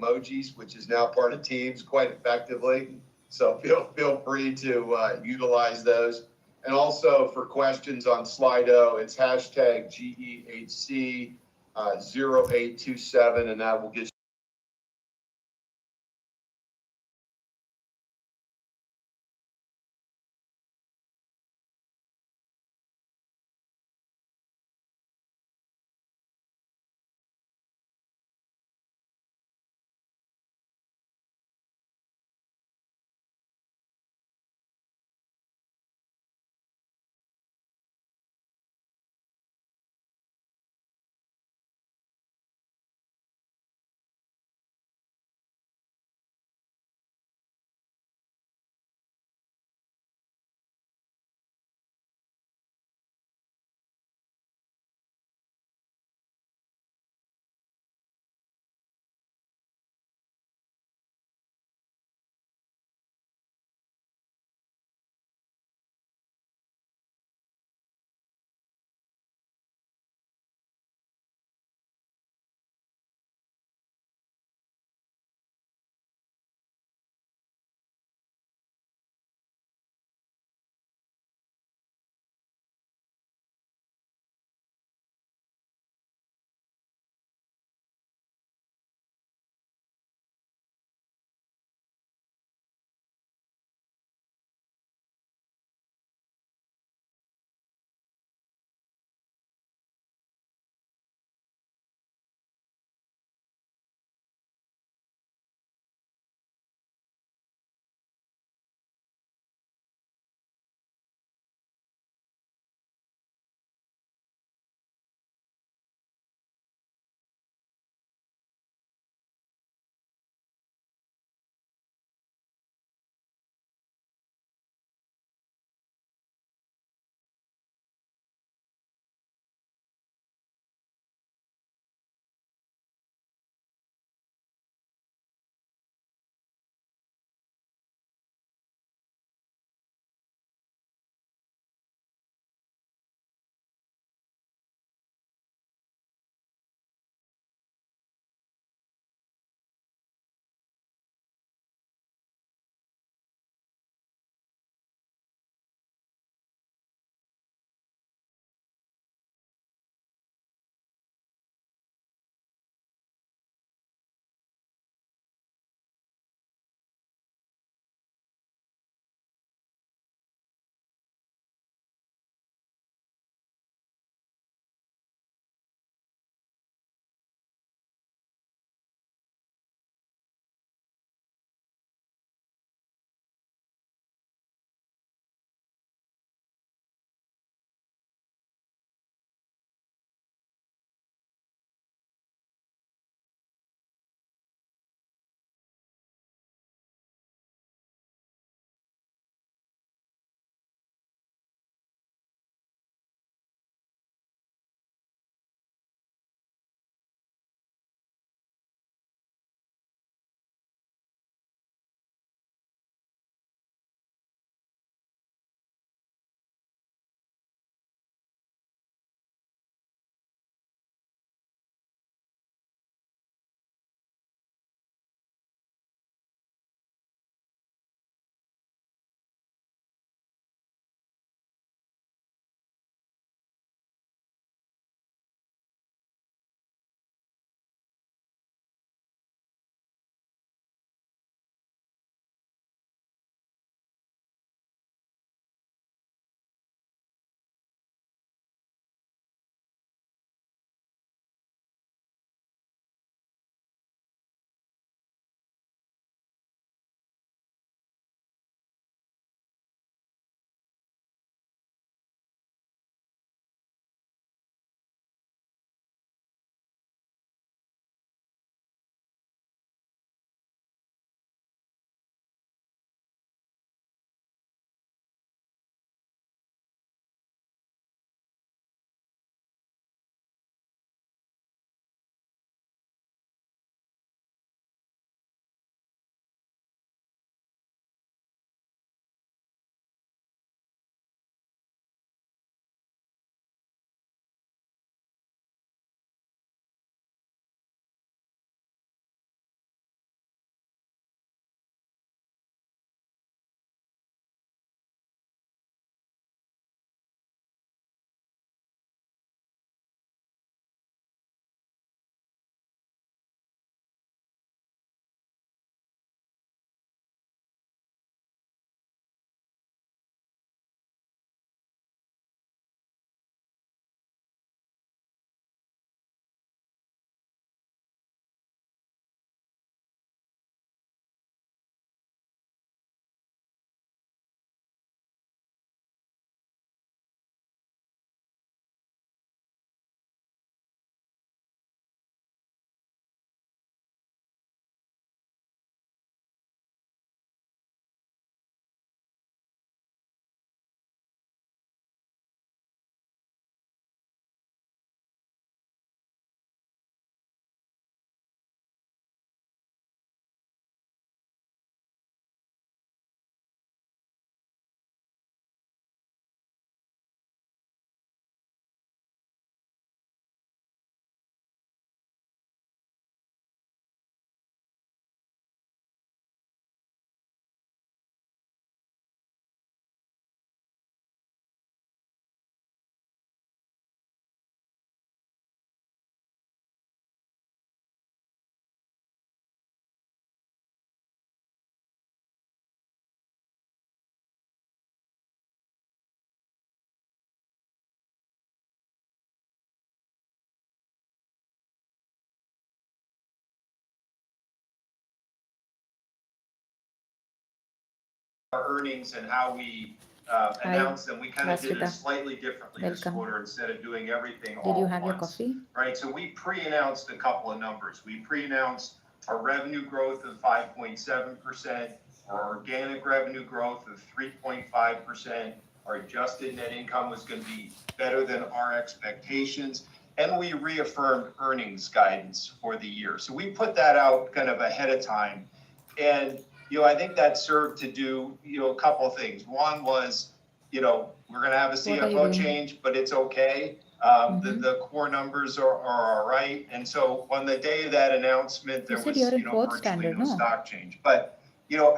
emojis, which is now part of Teams quite effectively. So feel free to utilize those. And also for questions on Slido, it's hashtag GEHC 0827, and that will get our earnings and how we announce them, we kind of did it slightly differently this quarter instead of doing everything all at once. Did you have your coffee? Right, so we pre-announced a couple of numbers. We pre-announced our revenue growth of 5.7%, our organic revenue growth of 3.5%, our adjusted net income was going to be better than our expectations, and we reaffirmed earnings guidance for the year. So we put that out kind of ahead of time, and I think that served to do a couple of things. One was, we're going to have a CFO change, but it's okay. The core numbers are all right. And so on the day of that announcement, there was virtually no stock change. But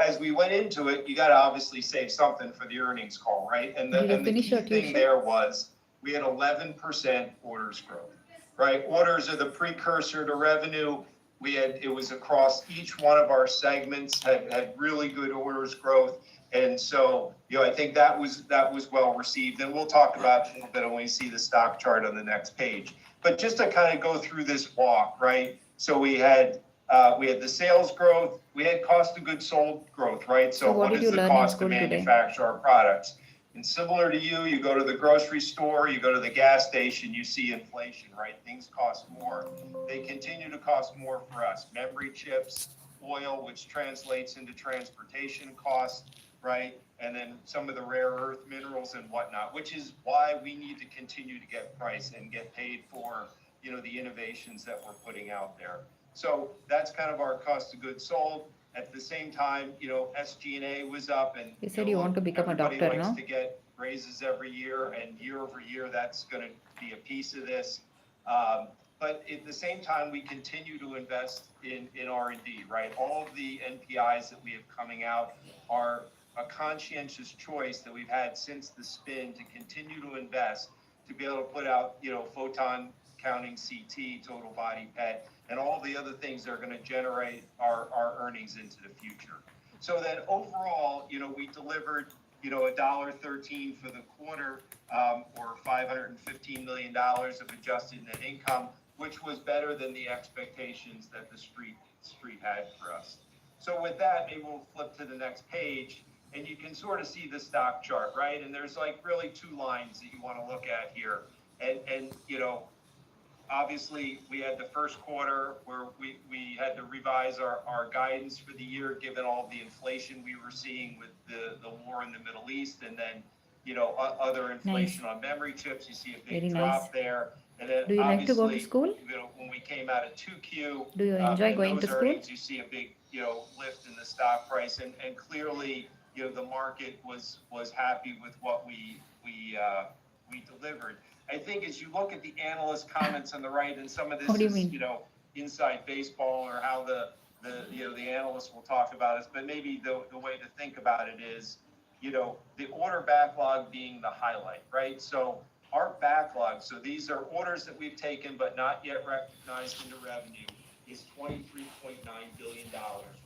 as we went into it, you got to obviously save something for the earnings call, right? And the key thing there was we had 11% orders growth, right? Orders are the precursor to revenue. It was across each one of our segments, had really good orders growth. And so, I think that was well received. And we'll talk about it a little bit when we see the stock chart on the next page. But just to kind of go through this walk, right? So we had the sales growth, we had cost of goods sold growth, right? So what is the cost to manufacture our products? And similar to you go to the grocery store, you go to the gas station, you see inflation, right? Things cost more. They continue to cost more for us. Memory chips, oil, which translates into transportation costs, right? And then some of the rare earth minerals and whatnot, which is why we need to continue to get price and get paid for, the innovations that we're putting out there. So that's kind of our cost of goods sold. At the same time, SG&A was up, and you said you want to become a doctor, likes to get raises every year, and year over year, that's going to be a piece of this. But at the same time, we continue to invest in R&D, right? All of the NPIs that we have coming out are a conscientious choice that we've had since the spin to continue to invest, to be able to put out, photon counting CT, total body PET, and all the other things that are going to generate our earnings into the future. So then overall, we delivered, $1.13 for the quarter, or $515 million of adjusted net income, which was better than the expectations that the street had for us. So with that, maybe we'll flip to the next page, and you can sort of see the stock chart, right? And there's really two lines that you want to look at here. And obviously, we had the first quarter where we had to revise our guidance for the year, given all the inflation we were seeing with the war in the Middle East, and then, other inflation on memory chips. You see a big drop there. And then do you like to go to school? When we came out of 2Q, do you enjoy going to school? You see a big, lift in the stock price, and clearly, the market was happy with what we delivered. I think as you look at the analyst comments on the right, and some of this is, inside baseball, or how the analysts will talk about us, but maybe the way to think about it is, the order backlog being the highlight, right? So our backlog, so these are orders that we've taken but not yet recognized into revenue, is $23.9 billion,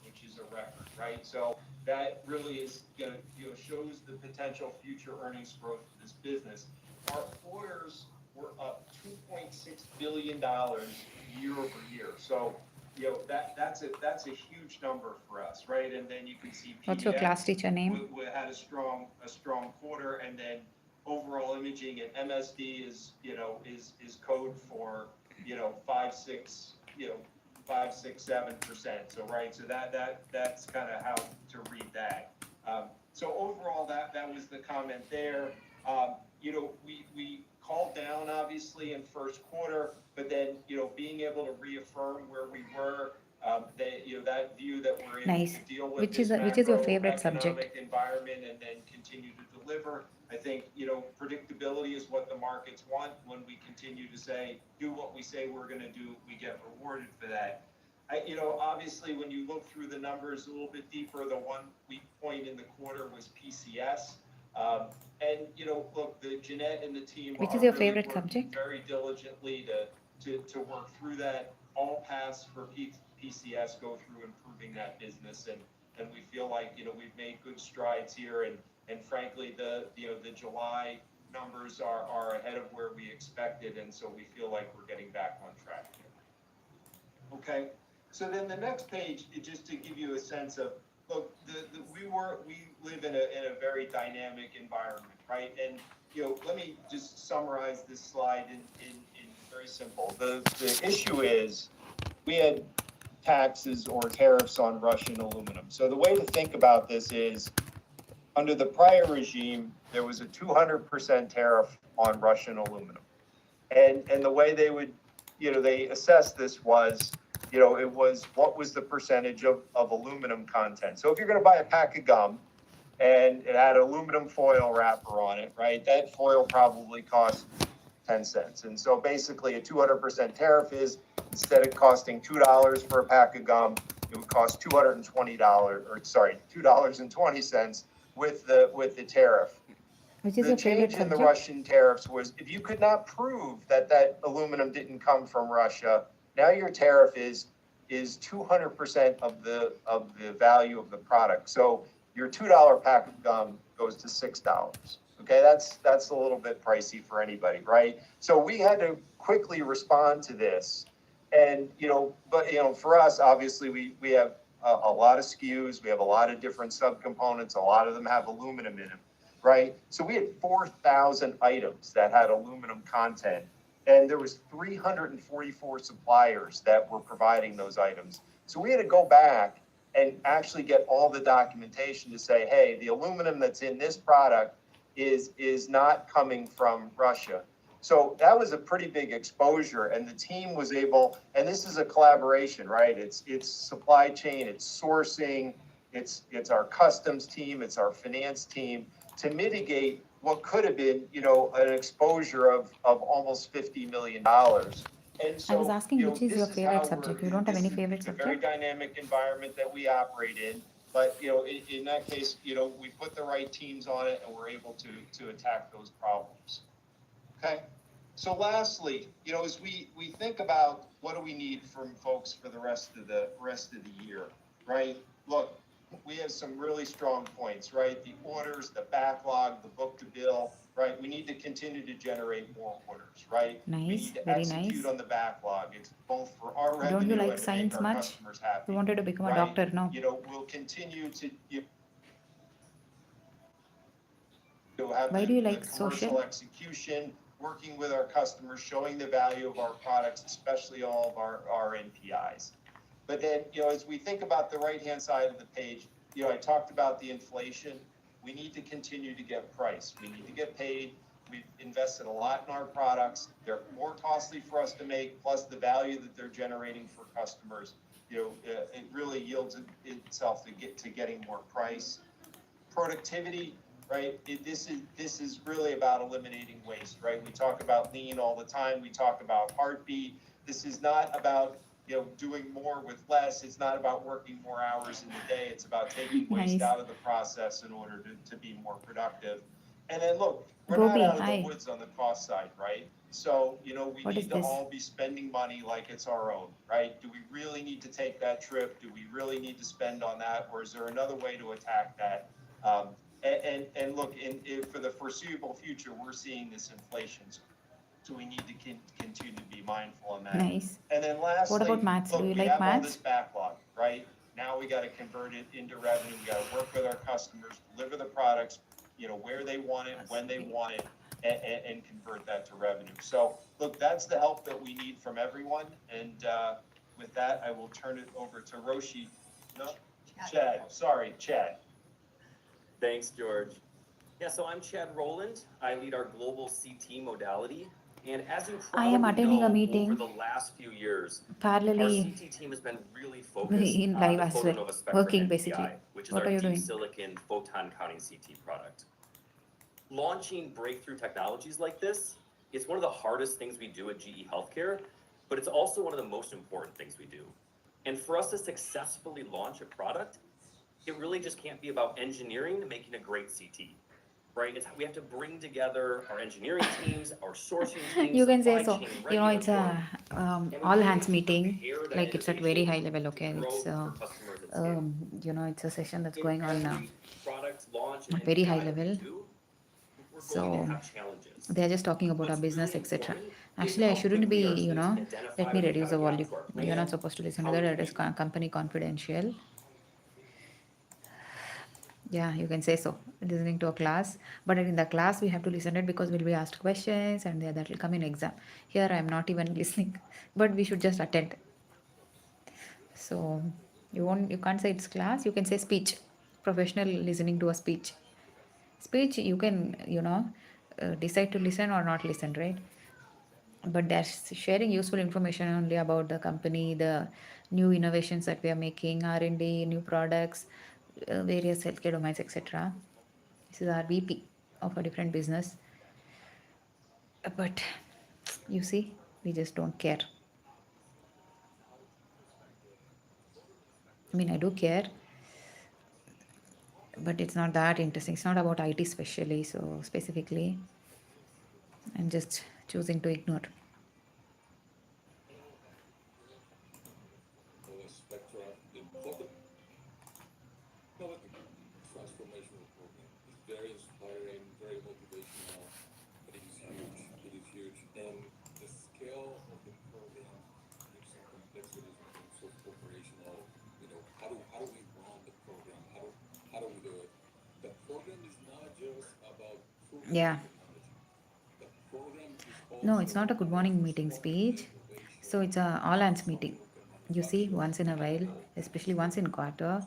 which is a record, right? So that really is going to, shows the potential future earnings growth of this business. Our orders were up $2.6 billion year over year. So, that's a huge number for us, right? And then you can see PDX, what's your class teacher name? We had a strong quarter, and then overall imaging and MSD is code for 5, 6, 7%. So right, so that's kind of how to read that. So overall, that was the comment there. We called down obviously in first quarter, but then being able to reaffirm where we were, that view that we're able to deal with which is your favorite subject environment, and then continue to deliver. I think predictability is what the markets want. When we continue to do what we say we're going to do, we get rewarded for that. Obviously, when you look through the numbers a little bit deeper, the one weak point in the quarter was PCS. And look, the Jeanette and the team which is your favorite subject? Very diligently to work through that. All paths for PCS go through improving that business, and we feel like we've made good strides here, and frankly the July numbers are ahead of where we expected, and so we feel like we're getting back on track here. Okay, so then the next page is just to give you a sense of look, we live in a very dynamic environment, right? And let me just summarize this slide in very simple. The issue is we had taxes or tariffs on Russian aluminum. So the way to think about this is under the prior regime, there was a 200% tariff on Russian aluminum. And the way they would, they assessed this was, it was what was the percentage of aluminum content. So if you're going to buy a pack of gum and it had aluminum foil wrapper on it, right, that foil probably cost 10 cents. And so basically a 200% tariff is instead of costing $2 for a pack of gum, it would cost $220 or sorry, $2.20 with the tariff. Which is The your favorite change in the subject? Russian tariffs was if you could not prove that aluminum didn't come from Russia, now your tariff is 200% of the value of the product. So your $2 pack of gum goes to $6. Okay, that's a little bit pricey for anybody, right? So we had to quickly respond to this, and but for us, obviously we have a lot of SKUs, we have a lot of different subcomponents, a lot of them have aluminum in them, right? So we had 4,000 items that had aluminum content, and there was 344 suppliers that were providing those items. So we had to go back and actually get all the documentation to say, hey, the aluminum that's in this product is not coming from Russia. So that was a pretty big exposure, and the team was able, and this is a collaboration, right? It's supply chain, it's sourcing, it's our customs team, it's our finance team to mitigate what could have been, an exposure of almost $50 million. And so, I was asking which is this your is favorite how subject. You don't have any favorite a very subject? dynamic environment that we operate in. But, in that case, we put the right teams on it and we're able to attack those problems. Okay. So lastly, as we think about what do we need from folks for the rest of the year, right? Look, we have some really strong points, right? The orders, the backlog, the book to bill, right? We need to continue to generate more orders, right? We Nice, need to very execute nice. on the backlog. It's both for our Don't you revenue like and to make science our much? customers You happy, wanted to become a right? doctor now. We'll continue to have Why do you the like commercial social? execution, working with our customers, showing the value of our products, especially all of our NPIs. But then, as we think about the right-hand side of the page, I talked about the inflation. We need to continue to get price. We need to get paid. We've invested a lot in our products. They're more costly for us to make, plus the value that they're generating for customers. It really yields itself to getting more price. Productivity, right? This is really about eliminating waste, right? We talk about lean all the time. We talk about heartbeat. This is not about doing more with less. It's not about working more hours in the day. It's about taking waste Nice. out of the process in order to be more productive. And then look, we're not Gobi, out of the hi. woods on the cost side, right? So, we What is need to this? all be spending money like it's our own, right? Do we really need to take that trip? Do we really need to spend on that? Or is there another way to attack that? And look, for the foreseeable future, we're seeing this inflation. So we need to continue to be mindful on that. Nice. And then What lastly, about maths? Do look, you we like have all this maths? backlog, right? Now we got to convert it into revenue. We got to work with our customers, deliver the products, where they want it, when they want it, and convert that to revenue. So look, that's the help that we need from everyone. And with that, I will turn it over to Roshi. No, Chad. Sorry, Chad. Thanks, George. Yeah, so I'm Chad Rowland. I lead our global CT modality. And as you I am probably attending a know, over meeting the last few years, our parallelly CT team has been really focused in on live the as well, Photonova Spectrum working basically. NPI, which is What our are you deep doing? silicon photon counting CT product. Launching breakthrough technologies like this is one of the hardest things we do at GE Healthcare, but it's also one of the most important things we do. And for us to successfully launch a product, it really just can't be about engineering and making a great CT, right? We have to bring together our engineering teams, our sourcing teams, You can say supply so. chain, It's regulatory, a and we all really hands need to meeting. prepare that Like it's at very high innovation level. to Okay, grow it's for customers at scale. it's a session that's In going on every product launch and at very high NPI that we level. do, we're going So to have challenges. they are just talking about our What's business, really etc. important is Actually, I how shouldn't be, quickly our teams can identify let me when we reduce have the a gap volume. to our You're not plan, supposed to listen to how we that. can It is make company confidential. Yeah, you can say so. Listening to a class, but in the class we have to listen it because we'll be asked questions and that will come in exam. Here I am not even listening, but we should just attend. So you can't say it's class. You can say speech. Professional listening to a speech. Speech you can decide to listen or not listen, right? But that's sharing useful information only about the company, the new innovations that we are making, R&D, new products, various healthcare domains, etc. This is our VP of a different business. But you see, we just don't care. I mean, I do care, but it's not that interesting. It's not about IT specially, so specifically, I'm just choosing to ignore. Yeah. No, it's not a good morning meeting speech. So it's a all hands meeting. You see, once in a while, especially once in quarter,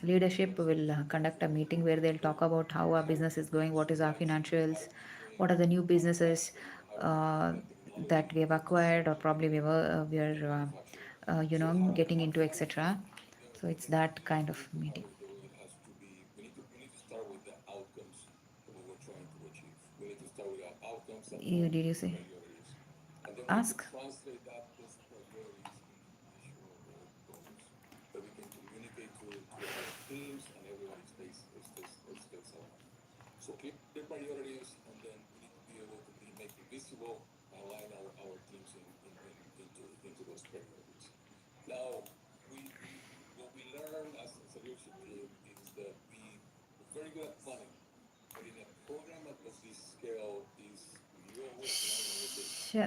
leadership will conduct a meeting where they'll talk about how our business is going, what is our financials, what are the new businesses uh, that we have acquired or probably we are getting into, etc. So it's that kind of meeting. Did you say? Ask.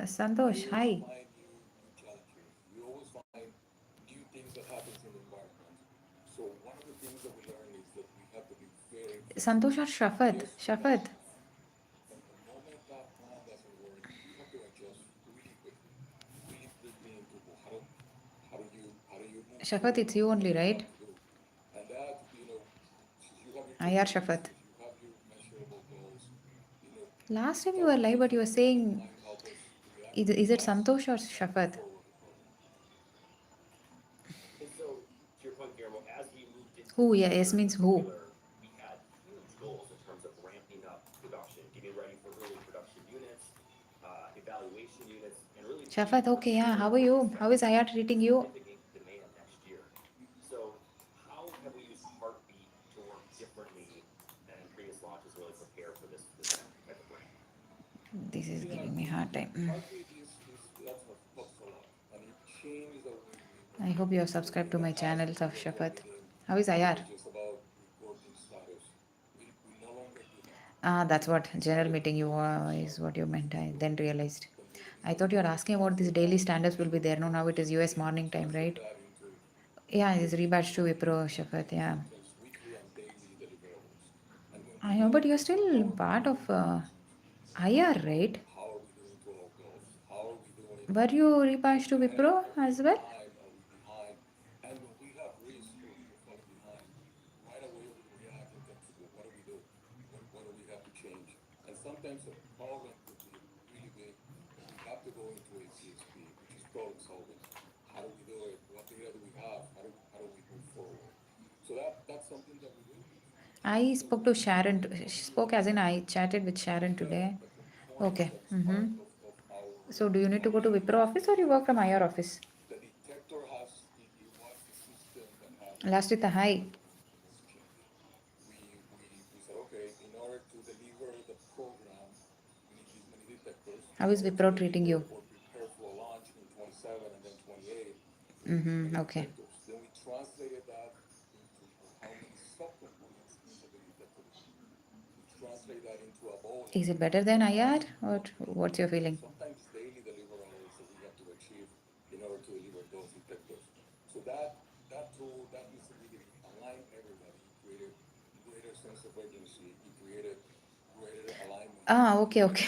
Santosh, hi. Santosh or Shafat? Shafat. Shafat, it's you only, right? IR Shafat. Last time you were live, but you were saying, is it Santosh or Shafat? And so, to your point, Guillermo, as we moved into Who? this Yeah, yes year in means who. particular, we had huge goals in terms of ramping up production, getting ready for early production units, evaluation units, and really being Shafat, okay, yeah. prepared How are for you? How is expected IR treating you? significant demand next year. So, how have we used Heartbeat to work differently than in previous launches to really prepare for this type of ramp? This is giving me hard time. I hope you are subscribed to my channels of Shafat. How is IR? Ah, that's what general meeting you is what you meant. I then realized. I thought you were asking about these daily stand-ups will be there. No, now it is US morning time, right? Yeah, it is rebadged to Wipro, Shafat. Yeah, I know, but you're still part of IR, right? Were you rebadged to Wipro as well? I spoke to Sharon. She spoke as in I chatted with Sharon today. Okay. So, do you need to go to Wipro office or you work from IR office? Last with a hi. How is Wipro treating you? Okay. Is it better than IR or what's your feeling? Ah, okay, okay.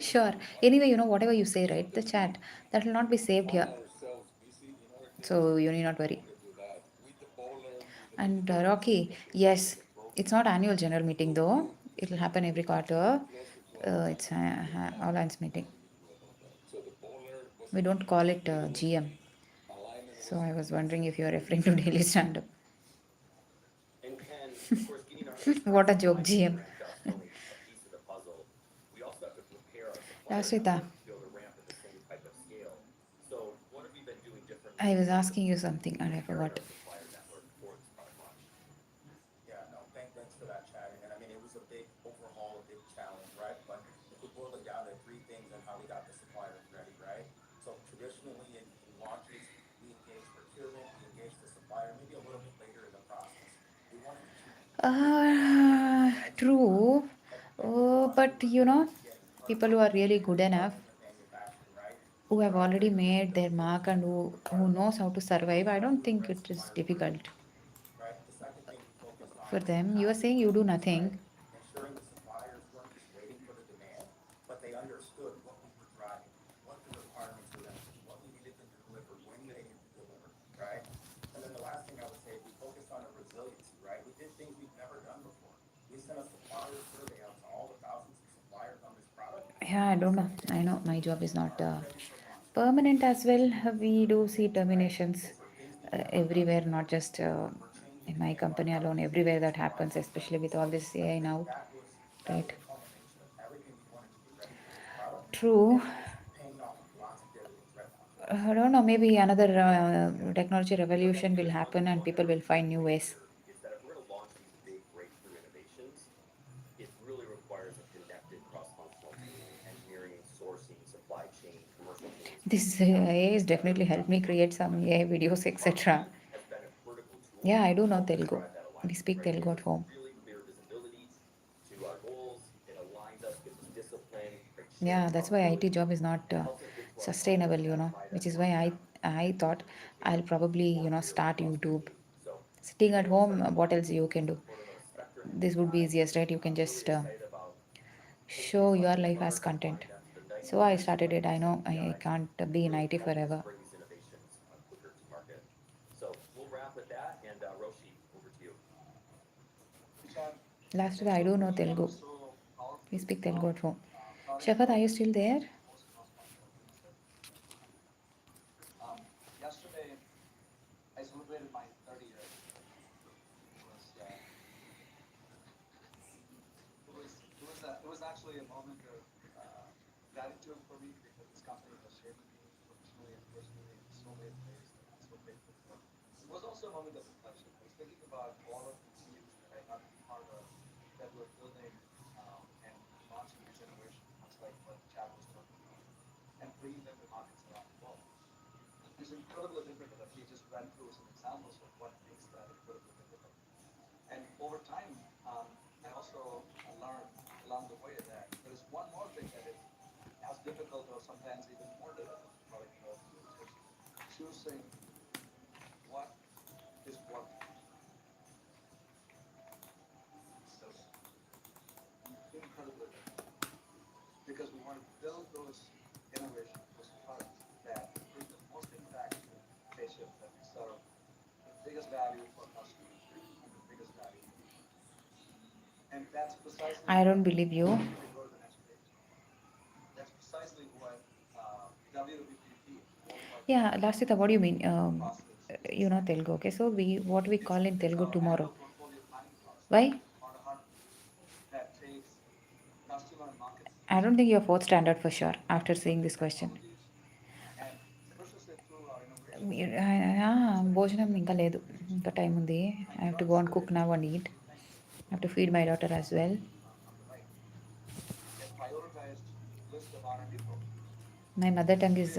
Sure. Anyway, whatever you say, right? The chat that will not be saved here, so you need not worry. And Rocky, yes, it's not annual general meeting though. It will happen every quarter. It's all hands meeting. We don't call it GM. So I was wondering if you are referring to daily stand up. And of course, getting our What a enterprise joke, supply chain GM. ramped up is only a piece of the puzzle. We also have to prepare our supplier Rashita, network to be able to ramp at the same type of scale. So what have we been doing I differently was to asking you something and I preparing forgot. our supplier network for this product launch? Yeah, no, thanks for that, Chad. And I mean, it was a big overhaul, a big challenge, right? But if we boil it down to three things on how we got the suppliers ready, right? So traditionally in launches, we engage procurement, we engage the supplier, maybe a little bit later in the process. We wanted to keep True. But people who are really good enough, development and manufacturing, right? who So have what I already created was made the their mark and who knows how to survive, I don't think it is difficult right? The second thing we focused on for was them. You are capacity saying you do readiness, right? nothing. Ensuring the suppliers weren't just waiting for the demand, but they understood what we were driving, what the requirements were going to be, what we needed them to deliver, when they needed to deliver, right? And then the last thing I would say is we focused on a resiliency, right? We did things we've never done before. We sent a supplier survey out to all the thousands of suppliers on this product, Yeah, I and we don't know. said, I can know you my ensure job is that you not are ready for launch? permanent as well. We do see Right? terminations And for things we've never done everywhere, not before, just we're changing in the my name of our company alone. product to Everywhere that supply happens, chain especially with readiness. all So this I AI think now, that was right? a culmination of everything we wanted to get ready for this product, True. and it's paying off in lots of dividends right now for us. I don't know. Maybe another technology revolution will Here's one happen, thing and you'll people never will hear me find new say ways. here is that if we're going to launch these big breakthrough innovations, it really requires a connected cross-functional team, engineering, sourcing, supply chain, commercial teams. This We have to AI work has together definitely helped me to create achieve some that. AI videos, etc. Partnership has been a critical tool Yeah, I do to know help us Telugu. drive that We alignment, speak right? It Telugu gives at us home. really clear visibility to our goals. It aligns us, gives us discipline, creates shared Yeah, that's why IT accountability, job is not and it helps us get to our sustainable, goals by which that is why month I down. I We thought communicate I'll probably more clearly start across the YouTube. team. So Sitting at today we'll home, start with what one else you tool can do? supported on a spectrum of This would be AI. easiest, right? You can Really just excited about taking show these your lessons life as learned, content. applying them to the next So I generation of started it. I items know like I PRX, can't and be in really IT help us forever. bring these innovations quicker to market. So we'll wrap with that, and Roshi, over to you. Last year, I do know Telugu. We speak Telugu at home. Shafat, are you still there? I don't believe you. Yeah, Lastita, what do you mean? Telugu. Okay, so what we call in Telugu tomorrow. Why? I don't think you're fourth standard for sure after seeing this question. భోజనం ఇంకా లేదు ఇంకా time ఉంది I have to go and cook now and eat I have to feed my daughter as well my mother tongue is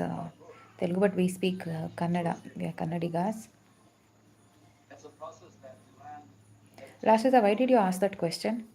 Telugu but we speak Kannada. We are Kannadigas. Rashida, why did you ask that question?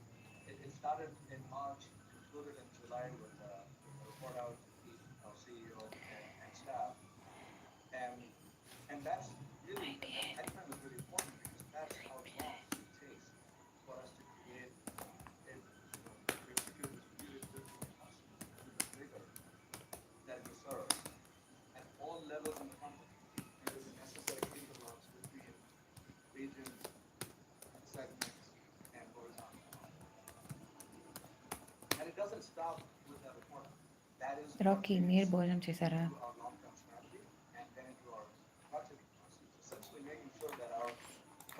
it doesn't stop with the reporting. That is what Rocky feeds మీరు భోజనం చేశారా? into our long-term strategy and then into our budgeting process. Essentially making sure that our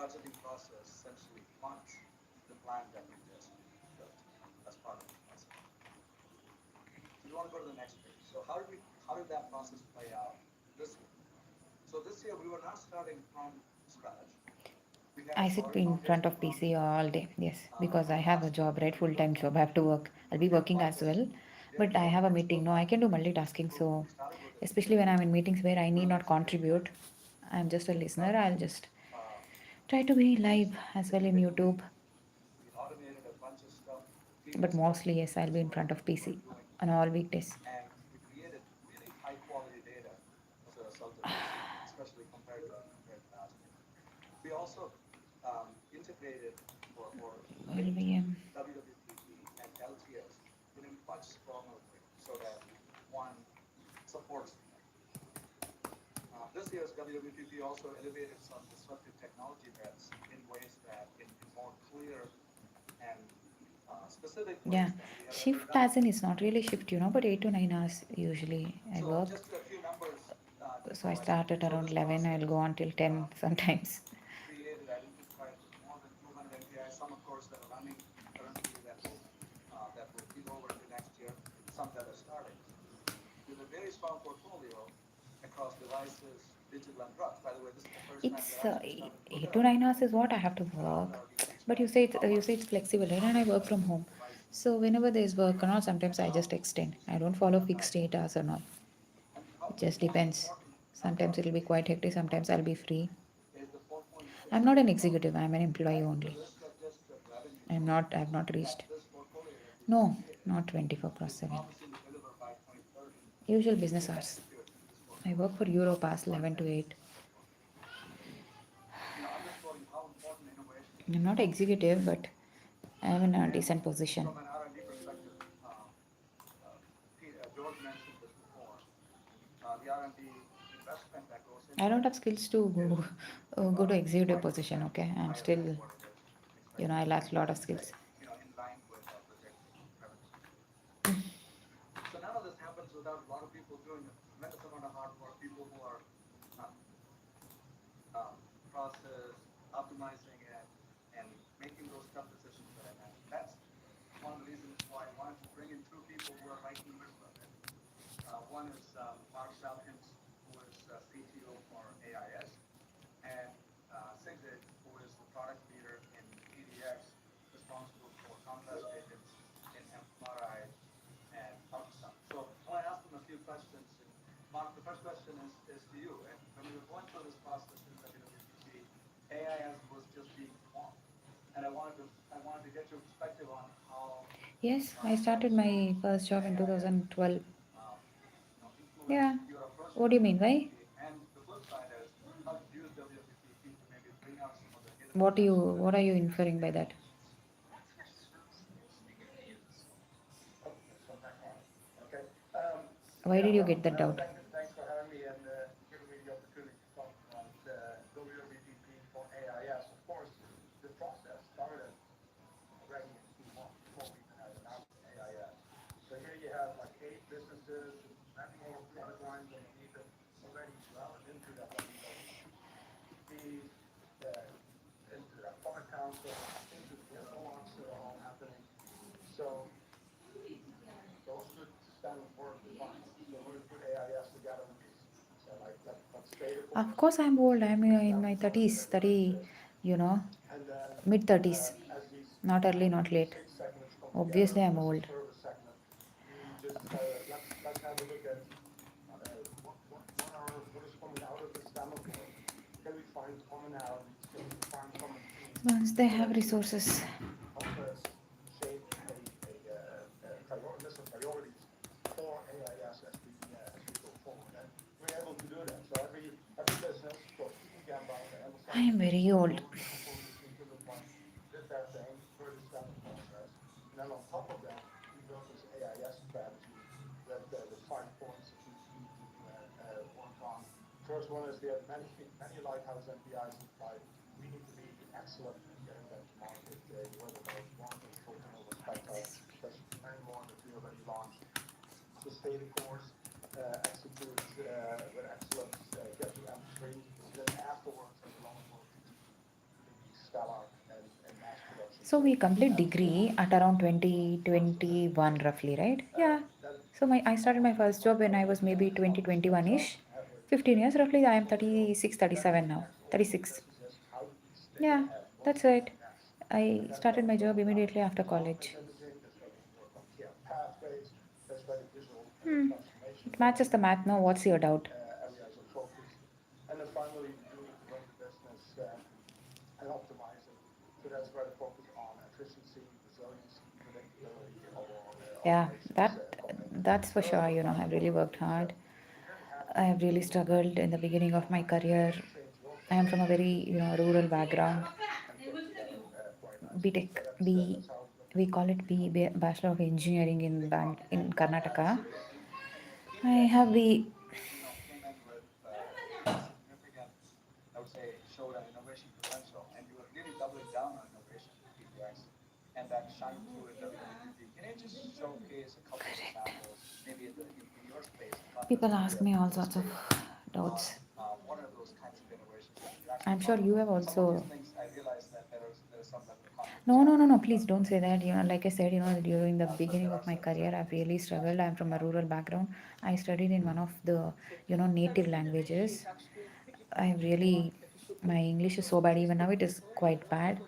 budgeting process essentially funds the plan that we just built as part of the process. So you want to go to the next page. So how did that process play out this year? So this year we were not starting from scratch. We had a I sit solid in front foundation of from PC all day. Yes, because I from have a last job, year. right? We Full time built job. I have to work. I'll be that working as process well. very But I have shortly. a Let's go meeting. No, I back. can do multitasking. So So, we started with this. especially when I'm in meetings where I need not contribute, I'm just a listener. I'll just Uh, try to be live Automation as well in significantly. YouTube. We automated a bunch of stuff. But Previous mostly, yes, I'll be is in what front of we PC were doing, on all weekdays. and we created really high quality data as a result of this, especially compared to last year. We also integrated or linked LVM. WWPP and LTS in a much stronger way so that one supports the other. This year's WWPP also elevated some disruptive technology bets in ways that in more clear and specific Yeah, ways than we have ever shift done. as in it's not really shift, but 8 to 9 hours usually I So work. just a few numbers to So I provide. start at So around this 11, I'll process go until 10 sometimes. created, identified more than 200 MPIs, some of course that are running currently that will feed over into next year, some that are starting. With a very strong portfolio across devices, digital and drugs. By the way, this is the first time It's that actually started to look eight at to our nine hours portfolio is what I have to around work. our VC But you strategy. say How much it's flexible, right? And I work from home. devices? So whenever there's work or not, sometimes I How just extend. I don't follow fixed about 8 hours or not. and how It just most depends. important number Sometimes it'll be quite hectic, sometimes I'll be free. is the 4.6 I'm not an billion executive, dollars. I'm an employee That's the only. risk adjusted revenue I've not reached. that this portfolio that we No, just created not 24 cross is 7. promising to deliver by 2030 Usual if business we hours. execute this I portfolio work for of this Europass 11 to content 8. portfolio. Underscoring how important innovation is. I'm not executive, but I'm in a decent position. From an R&D perspective, George mentioned this before. The R&D investment that goes into I don't it have skills to go to executive position, okay? I'm higher still, than what it is expected I to lack be, a lot of skills. in line with our projected revenue. So none of this happens without a lot of people doing a tremendous amount of hard work, people who are process optimizing it and making those tough decisions that I mentioned. That's one of the reasons why I wanted to bring in two people who are right in the middle of it. One is Mark Salkins, who is CTO for AIS, and Sigrid, who is the product leader in PDX, responsible for contrast agents in MRI and ultrasound. So I want to ask them a few questions. And Mark, the first question is to you. And when we were going through this process in WWDC, AIS was just being formed, and I wanted to get your perspective on how Yes, I started my first job in 2012. Yeah. influence your approach to What do you mean? Why? WWDC, and the flip side is how to use WWDC to maybe bring out some of the hidden What are you inferring by that? Okay. Why did you get that doubt? Thanks for having me and giving me the opportunity to talk about WWDP for AIS. Of course, the process started already in Q1 before we even had announced AIS. So here you have like 8 businesses, many more product lines underneath it, already routed into that WWDP, into that product council, into the analogs that are all happening. So those should stand for defined. So we're going to put AIS together with these. So like let's state it. Of course, I'm old. I'm in my 30s, 30, And then mid 30s. as these Not early, not late. 6 segments come Obviously, together, I'm as the old. service segment, we just let's have a look at what is coming out of the stem of work. Can we find commonalities? Can we find common themes? Once they So have that should resources. help us shape a list of priorities for AIS as we go forward. And we're able to do that. So every business goes through the Gemba, and I am very old. what the components need to look like, did their thing, through the standard process. And then on top of that, we built this AIS strategy with the 5 points that we need to work on. First one is we have many lighthouse MPIs in flight. We need to be excellent in getting them to market. You heard about one for turnover spectrum. There's many more launch, sustain the course, execute with excellence, get to M3, then afterwards, as long as we'll be stellar and mass production. So we complete degree at around 2021 roughly, right? Yeah. So I started my first job when I was maybe 2021-ish. 15 years roughly. I am 36, 37 now. 36. Yeah, that's right. I started my job immediately after college. Hmm. It matches the math now. What's your doubt? Areas of focus. And then finally, the unit to run the business and optimize it. So that's where the focus on efficiency, resiliency, predictability of our Yeah, operations come in. that's for sure. I've really worked hard. I have really struggled in the beginning of my career. I am from a very rural background. BTech, we call it Bachelor of Engineering in Karnataka. I have the Came in with significant, I would say, showed an innovation potential, and you were really doubling down on innovation at PPX, and that shined through in WPP. Can you just showcase a couple of examples, maybe in your space? people ask me all sorts of doubts. What are those kinds of innovations that you actually I'm sure you have some of also. these things, I realize that there's some level of No, no, no, no. confidentiality. Please don't say that. Like I said, during the beginning of my career, I've really struggled. I'm from a rural background. I studied in one of the, native languages. I really, my English is so bad. Even now, it is quite bad.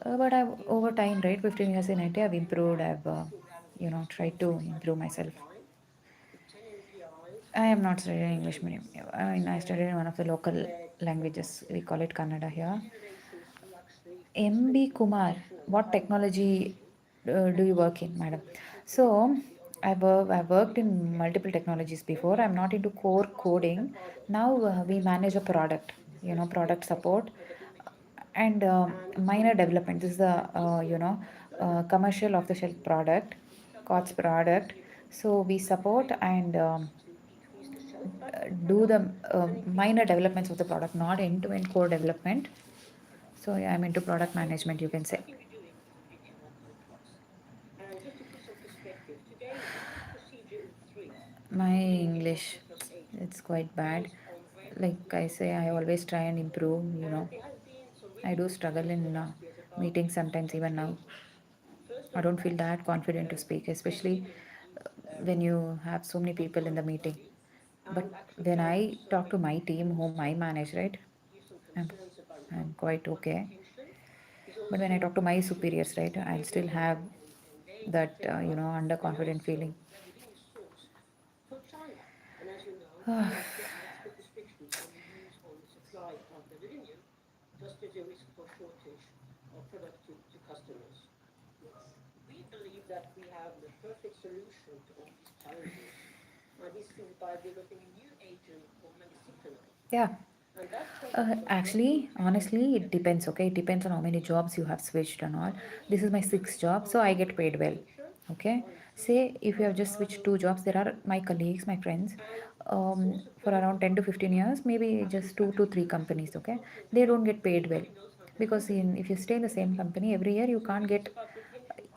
But I've over time, right, 15 years in IT, I've improved. I've, tried to improve myself. I am not studying English medium. I mean, I studied in one of the local languages. We call it Kannada here. MB Kumar, what technology do you work in, madam? So, I've worked in multiple technologies before. I'm not into core coding. Now we manage a product, product support and minor development. This is the, commercial off the shelf product, COTS product. So, we support and do the minor developments of the product, not end to end core development. So, yeah, I'm into product management, you can say. My English, it's quite bad. Like I say, I always try and improve. I do struggle in meetings sometimes, even now. I don't feel that confident to speak, especially when you have so many people in the meeting. But when I talk to my team, whom I manage, right, I'm, I'm quite okay. But when I talk to my superiors, right, I'll still have that, underconfident feeling. Yeah. Actually, honestly, it depends. Okay, it depends on how many jobs you have switched and all. This is my sixth job, so I get paid well. Okay, say if you have just switched two jobs, there are my colleagues, my friends, for around 10 to 15 years, maybe just 2 to 3 companies. Okay, they don't get paid well because if you stay in the same company every year, you can't get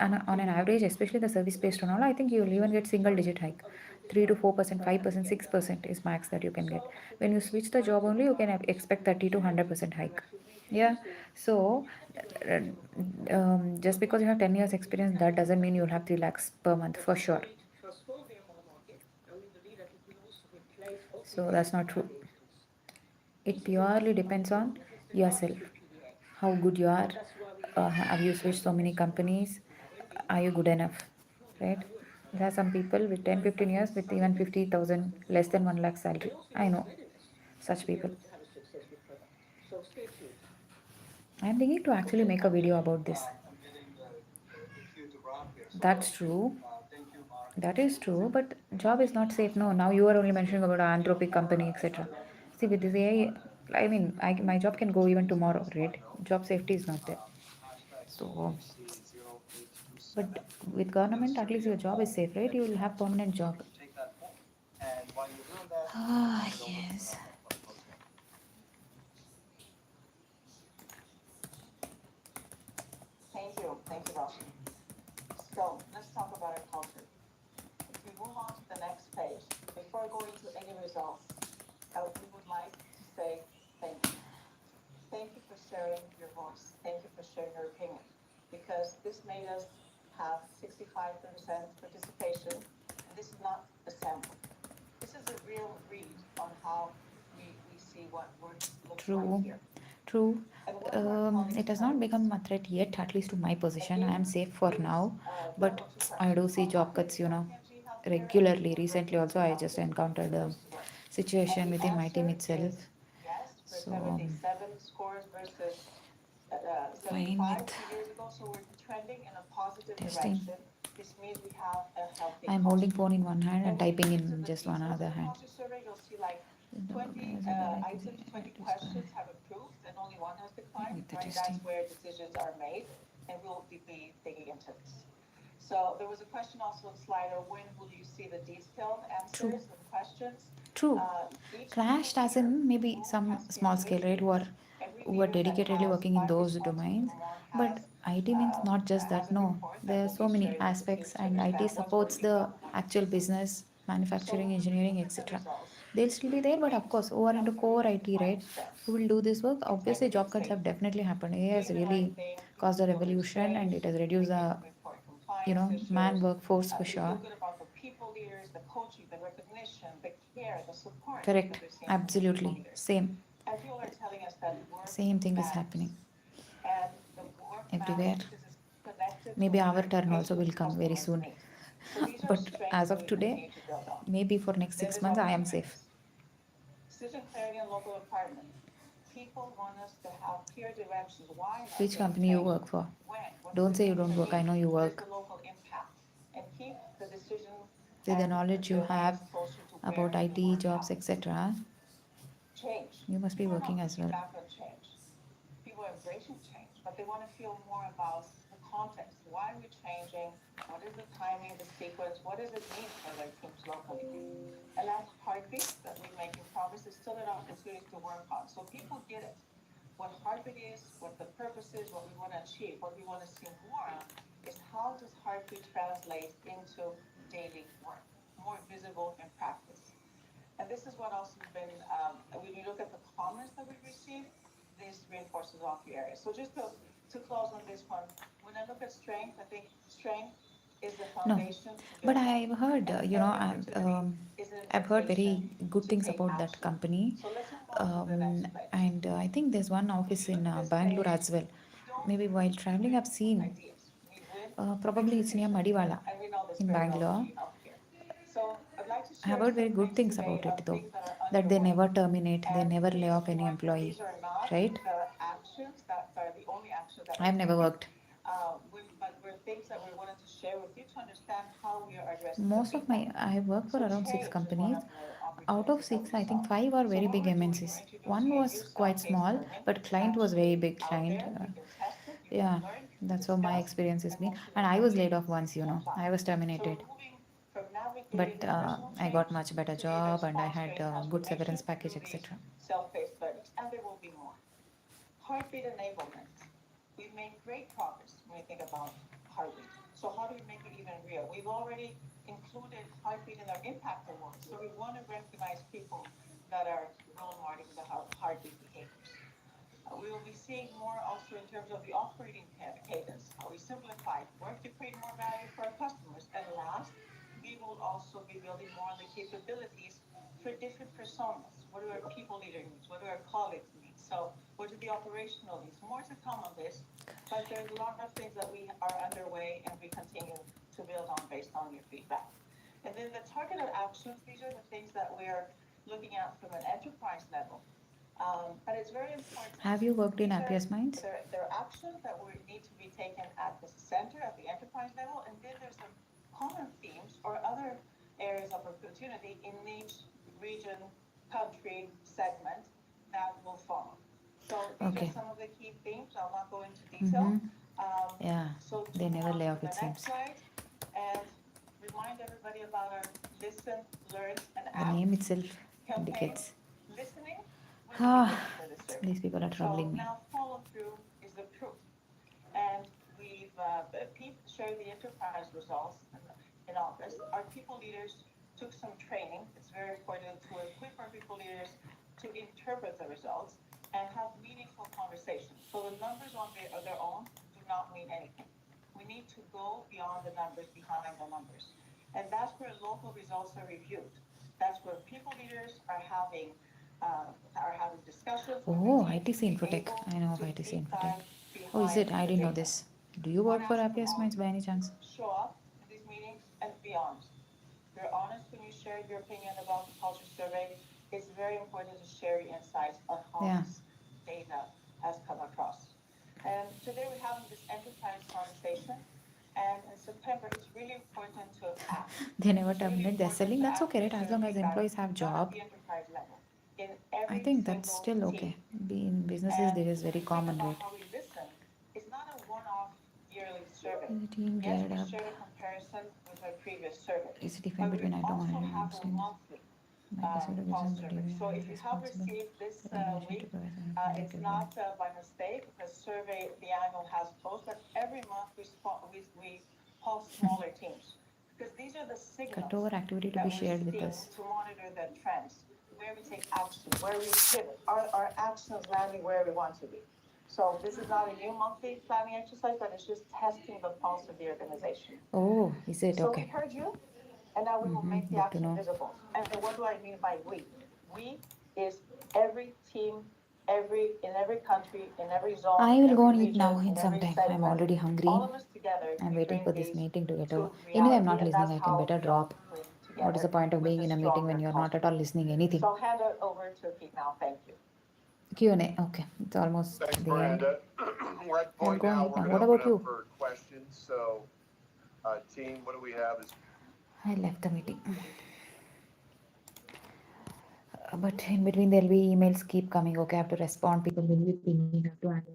on an average, especially the service based on all. I think you'll even get single digit hike. 3 to 4%, 5%, 6% is max that you can get. When you switch the job only, you can expect 30 to 100% hike. Yeah. So, uh, just because you have 10 years experience, that doesn't mean you'll have 3 lakhs per month for sure. So that's not true. It purely depends on yourself, how good you are. Have you switched so many companies? Are you good enough? Right? There are some people with 10, 15 years with even 50,000, less than 1 lakh salary. I know such people. I'm thinking to actually make a video about this. I'm getting the cue to wrap here. So, That's true. thank you, Mark. That is true, but job is not safe. No, now you are only mentioning about an anthropic company, etc. See, with this AI, I mean, my job can go even tomorrow, right? Job safety is not there. Hashtag So, but 0827. with government, at least your job is safe, right? You will have permanent job. Take that form. And while you're doing that, Ah, hand it over to yes. Mark for closing. Thank you, Roshan. So let's talk about our culture. move on to the next page, before going to any results, we would like to say thank you. Thank you for sharing your voice. Thank you for sharing your opinion, because this made us have 65% participation, and this is not a sample. This is a real read on how we see what work looks like True. here. True. And one of our colleagues It has told not us, become a threat yet, at least to my position. I am safe for gave us now, one but or two I do questions. see How job happy are cuts, you working at G Healthcare, and regularly. people Recently, working at also, G I just Healthcare encountered a versus work? And situation the within my team answer itself. is yes, for So, 77 scores versus fine 75 with 2 years ago. So we're trending in a positive testing. direction. This means we have a healthy I'm holding culture. phone in one hand And and when you typing dig into in the just one details of other the hand. culture survey, you'll see like The 20 organizer that I items, 20 created is questions have improved, and only one has declined, with the right? testing. That's where decisions are made, and we'll be digging into this. So there was a question also on Slido, when will you see the detailed True. answers and questions? True. Each Crashed as leader in maybe who some has small steered good scale, right? teams, every Who are leader that dedicatedly has working in 5 those responses domains. or more But IT means not just has that. a No, report that there are we'll so be many sharing with the teams aspects, to and IT understand what's supports working, the what not. actual business, So manufacturing, when we engineering, look at the etc. results, They'll still be there, but of great course, over into healthcare core leaders IT, define right? strengths: Who will do this work? Obviously, integrity job and cuts have safety, definitely happened. AI has doing the right really thing, caused a building revolution, and strength, it has reduced being able the to report compliance man issues. workforce for They feel sure. good about the people leaders, the coaching, the recognition, the care, the support that Correct. they're seeing from the people Absolutely. leaders. Same. And people are telling us that work Same thing is matters. happening And the work everywhere. matters because it's connected to Maybe what our our turn also will patients, come very customers soon. need. So these are But strengths as that of we today, continue to build on. maybe for next Then 6 there's months, I am safe. opportunities. Decision clarity and local empowerment. People want us to have clear directions. Why are Which things company you changing? work for? When? What's Don't the say you need don't for work. I me? know you What is work. the local impact? And keep the decision Say the and knowledge you domains have closer to about where the IT work jobs, happens. etc. Change. You must be People are working not as pushing well. back on change. People are embracing change, but they want to feel more about the context. Why are we changing? What is the timing, the sequence? What does it mean for their teams locally? And last, heartbeat, that we're making progress, is still an opportunity to work on. So people get it. What heartbeat is, what the purpose is, what we want to achieve, what we want to see more of, is how does heartbeat translate into daily work, more visible in practice. And this is what also has been, when you look at the comments that we've received, this reinforces all three areas. So just to close on this one, when I look at strength, I think strength is the No, foundation to but build on. I've heard, And every opportunity is an I've heard invitation very good to things take about that action. company. So let's move on to the next page. And I think there's one When office you look in at this Bangalore page, as well. we don't Maybe while traveling, win I've seen. ideas. We win Probably it's near execution. Madiwala And we know this in very well at Bangalore. GE Healthcare. So I'd like to I have share heard some very good things things today about it of though. things that are That they underway. never terminate, they And never lay please off any mark that employee, these are not right? the actions that are the only actions that we're I've never taking. worked. But we're things that we wanted to share with you to understand how we are addressing the Most of feedback. my, I have worked for So around 6 change is one companies. of the Out of opportunities that 6, we I think saw. 5 are So very what big we're doing, MNCs. we're One introducing a new was quite self-paced small, learning. but It's client was very actually big out client. there. You can test it, you Yeah, can learn, you can that's how my discuss, experience has and been. most And I was importantly, laid off once, apply. I was So terminated. we're moving from navigating But the personal I got change much better to leaders job and I had fostering good transformation severance package, through these etc. self-paced learnings. And there will be more. Heartbeat enablement. We've made great progress when we think about heartbeat. So how do we make it even real? We've already included heartbeat in our impact awards. So we want to recognize people that are role modeling the heartbeat behaviors. We will be seeing more also in terms of the operating cadence, how we simplify work to create more value for our customers. And last, we will also be building more on the capabilities for different personas. What do our people leader needs? What do our colleagues need? So what are the operational needs? More to come on this, but there's a lot of things that we are underway and we continue to build on based on your feedback. And then the targeted actions, these are the things that we're looking at from an enterprise level. But it's very important. Have you worked in These Happiest Minds? there are actions that need to be taken at the center, at the enterprise level, and then there's some common themes or other areas of opportunity in each region, country, segment that will follow. So these are Okay. some of the key themes. I'll not go into detail. Yeah, So to they move never on lay to off, the it next seems. slide and remind everybody about our listen, learn, and The act name itself campaign. indicates. Listening was the Ah, beginning for this survey. these people are troubling So me. now follow through is the proof. And we've Pete shared the enterprise results. And in August, our people leaders took some training. It's very important to equip our people leaders to interpret the results and have meaningful conversations. So the numbers on their own do not mean anything. We need to go beyond the numbers, behind the numbers. And that's where local results are reviewed. That's where people leaders are having discussions. with the Oh, teams ITC to be Infotech. able I know of to ITC deep Infotech. dive Oh, is it? behind I the didn't know data. this. Do you work for Happiest Minds by any chance? Show up in these meetings and be honest. You're honest when you share your opinion about the culture survey. It's very important to share your insights on how Yeah. this data has come across. And today we're having this enterprise conversation. And in September, it's really important to act. They never It's really terminate their important selling. to That's ask okay, right? for As long as feedback, employees have not at job. the enterprise level. In I every think that's single still team. okay. In businesses, And this is very when we think common, about right? how we listen, it's not a one-off yearly survey. Is the team Yes, geared we up? shared a comparison with our previous survey, Is it if but in we between? I don't want also to have a understand. monthly My perspective gives pulse them the survey. DV So and if you have responsible. received this The organization week, to provide some it's feedback not by mistake. The survey, the annual has closed, but every month we pulse smaller teams because these are the signals cut over activity to that be we're shared with seeing us. to monitor the trends, where we take action, where we pivot. Are our actions landing where we want to be? So this is not a new monthly planning exercise, but it's just testing the pulse of the organization. Oh, is it? So we Okay. heard you, and now we will make the Good to action know. visible. And what do I mean by we? We is every team, in every country, in every zone, I in will go every and eat now region, in in some every time. I'm segment. already hungry. All of us together, I'm we waiting bring for this these meeting to get to over. reality, Anyway, I'm not and listening. that's I can how better we all drop. win What is the together point of with being a in a meeting when stronger you're not culture. at all listening anything? So I'll hand it over to Pete now. Thank you. Q&A. Okay, it's almost Thanks, the end. Miranda. We're at the I'll point go and now, eat we're now. gonna What open about up you? for questions. So, team, what do we have? I left the meeting. But in between, there'll be emails keep coming. Okay, I have to respond. People will be pinging. I have to answer.